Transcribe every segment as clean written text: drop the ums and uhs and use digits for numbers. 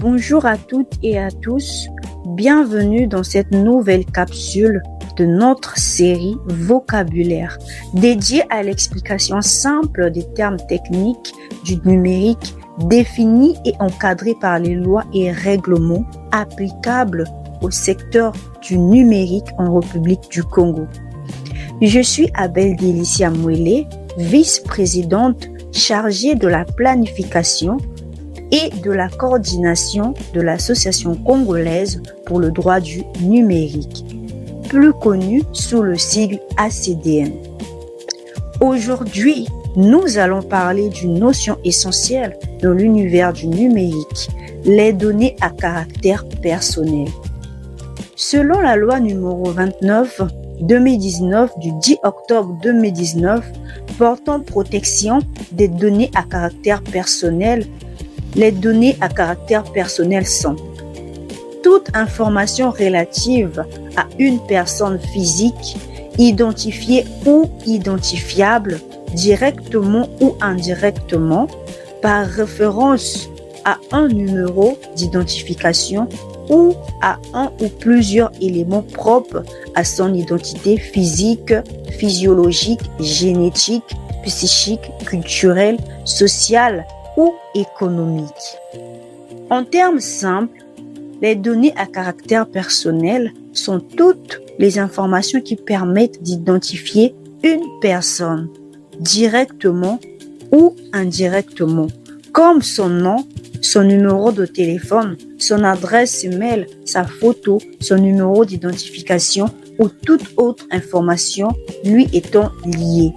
Bonjour à toutes et à tous, bienvenue dans cette nouvelle capsule de notre série Vocabulaire, dédiée à l'explication simple des termes techniques du numérique définis et encadrés par les lois et règlements applicables au secteur du numérique en République du Congo. Je suis Abel Délicia Mouélé, vice-présidente chargée de la planification et de la coordination de l'Association congolaise pour le droit du numérique, plus connue sous le sigle ACDN. Aujourd'hui, nous allons parler d'une notion essentielle dans l'univers du numérique, les données à caractère personnel. Selon la loi numéro 29/2019 du 10 octobre 2019 portant protection des données à caractère personnel, les données à caractère personnel sont toute information relative à une personne physique, identifiée ou identifiable directement ou indirectement par référence à un numéro d'identification ou à un ou plusieurs éléments propres à son identité physique, physiologique, génétique, psychique, culturelle, sociale ou économique. En termes simples, les données à caractère personnel sont toutes les informations qui permettent d'identifier une personne directement ou indirectement, comme son nom, son numéro de téléphone, son adresse email, sa photo, son numéro d'identification ou toute autre information lui étant liée.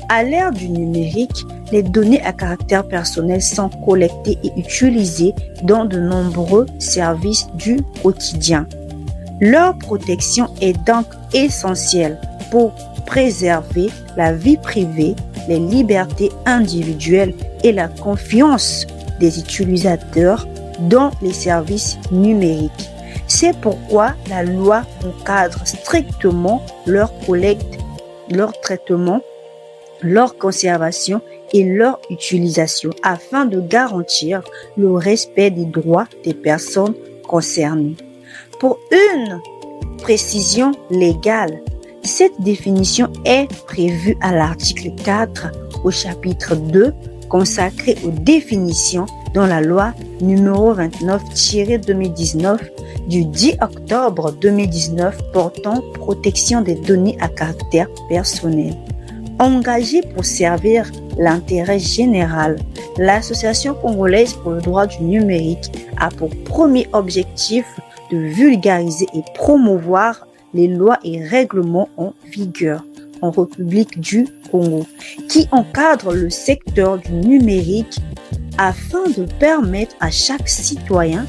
À l'ère du numérique, les données à caractère personnel sont collectées et utilisées dans de nombreux services du quotidien. Leur protection est donc essentielle pour préserver la vie privée, les libertés individuelles et la confiance des utilisateurs dans les services numériques. C'est pourquoi la loi encadre strictement leur collecte, leur traitement, leur conservation et leur utilisation afin de garantir le respect des droits des personnes concernées. Pour une précision légale, cette définition est prévue à l'article 4 au chapitre 2 consacré aux définitions dans la loi numéro 29/2019 du 10 octobre 2019 portant protection des données à caractère personnel. Engagée pour servir l'intérêt général, l'Association congolaise pour le droit du numérique a pour premier objectif de vulgariser et promouvoir les lois et règlements en vigueur en République du Congo, qui encadrent le secteur du numérique afin de permettre à chaque citoyen,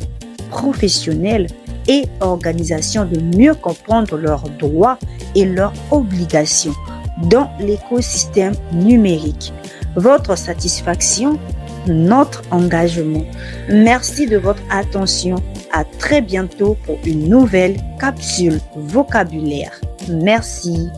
professionnel et organisation de mieux comprendre leurs droits et leurs obligations dans l'écosystème numérique. Votre satisfaction, notre engagement. Merci de votre attention. À très bientôt pour une nouvelle capsule vocabulaire. Merci.